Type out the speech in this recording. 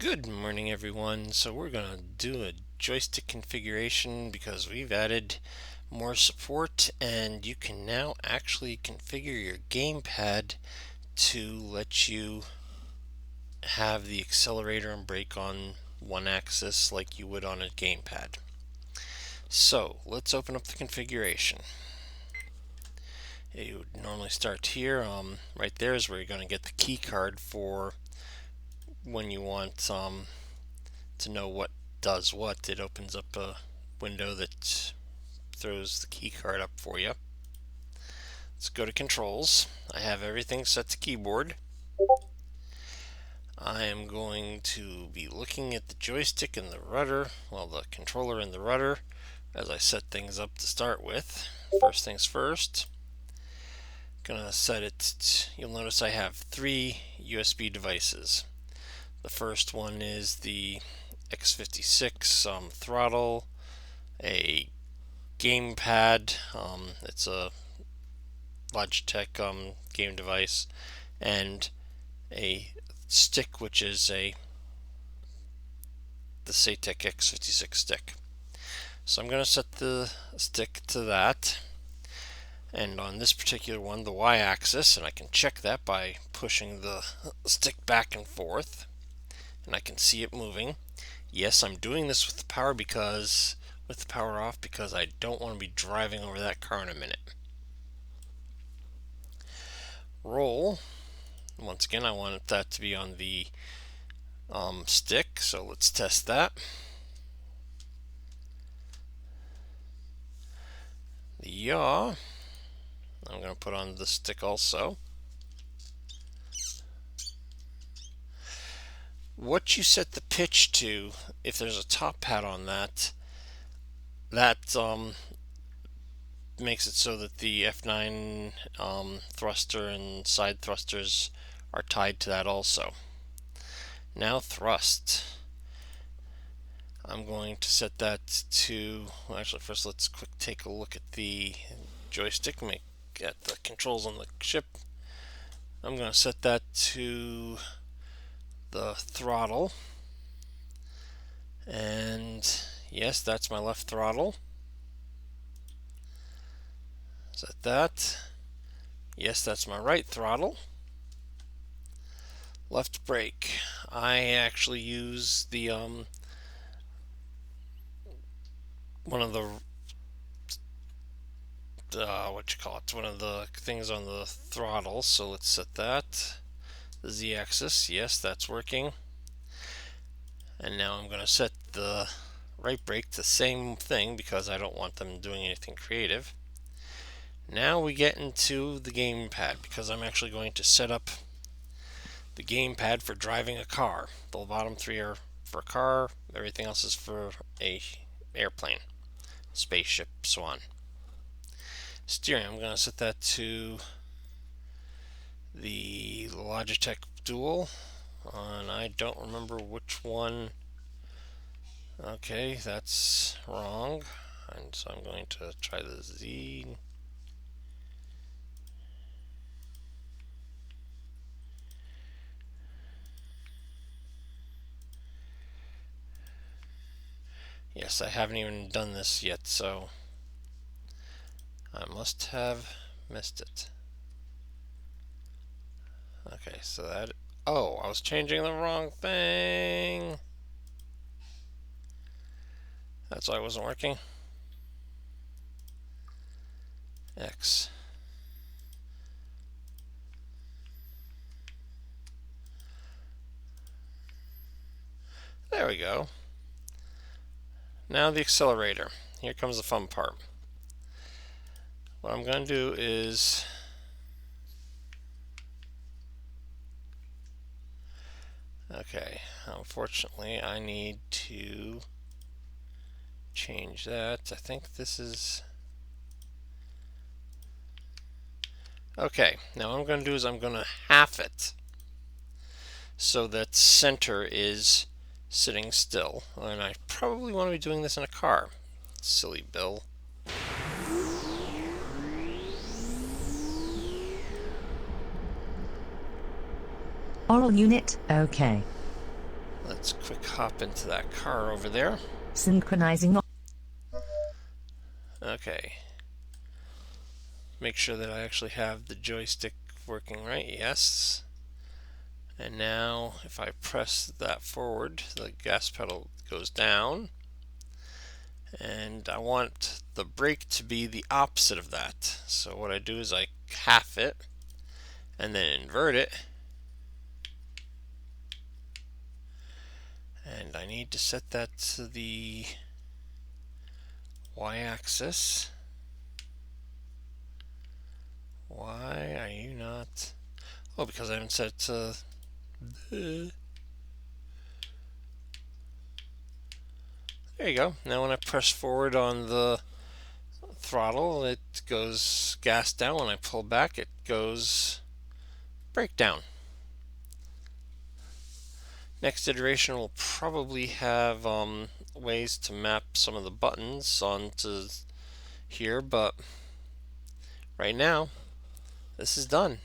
Good morning, everyone. So we're going to do a joystick configuration because we've added more support, and you can now actually configure your gamepad to let you have the accelerator and brake on one axis like you would on a gamepad. So let's open up the configuration. You would normally start here. Right there is where you're going to get the key card for when you want to know what does what. It opens up a window that throws the key card up for you. Let's go to controls. I have everything set to keyboard. I am going to be looking at the joystick and the rudder, well, the controller and the rudder, as I set things up to start with. First things first, gonna set it, you'll notice I have three USB devices. The first one is the X56 throttle, a gamepad, it's a Logitech game device, and a stick, which is the Satek X56 stick. So I'm going to set the stick to that, and on this particular one, the y-axis, and I can check that by pushing the stick back and forth, and I can see it moving. Yes, I'm doing this with the power off because I don't want to be driving over that car in a minute. Roll. Once again, I want that to be on the stick, so let's test that. The yaw, I'm going to put on the stick also. What you set the pitch to, if there's a top pad on that makes it so that the F9 thruster and side thrusters are tied to that also. Now thrust. I'm going to set that to, well, actually first let's take a look at the joystick, at the controls on the ship. I'm going to set that to the throttle, and yes, that's my left throttle. Set that. Yes, that's my right throttle. Left brake. I actually use the one of the one of the things on the throttle. So let's set that. The z-axis. Yes, that's working. And now I'm going to set the right brake to the same thing because I don't want them doing anything creative. Now we get into the gamepad because I'm actually going to set up the gamepad for driving a car. The bottom three are for a car, everything else is for a airplane, spaceship, so on. Steering, I'm going to set that to the Logitech Dual, and I don't remember which one. Okay, that's wrong, and so I'm going to try the Z. Yes, I haven't even done this yet, so I must have missed it. Okay, so that... Oh, I was changing the wrong thing! That's why it wasn't working. X. There we go. Now the accelerator. Here comes the fun part. What I'm going to do is okay, unfortunately I need to change that. I think this is okay. Now what I'm going to do is I'm going to half it so that center is sitting still, and I probably want to be doing this in a car. Silly Bill. Oral unit, okay. Let's quick hop into that car over there. Synchronizing. Okay. Make sure that I actually have the joystick working right. Yes. And now if I press that forward, the gas pedal goes down. And I want the brake to be the opposite of that. So what I do is I half it and then invert it. And I need to set that to the y-axis. Why are you not? Oh, because I haven't set it to there you go. Now when I press forward on the throttle, it goes gas down. When I pull back, it goes brake down. Next iteration will probably have ways to map some of the buttons onto here, but right now, this is done.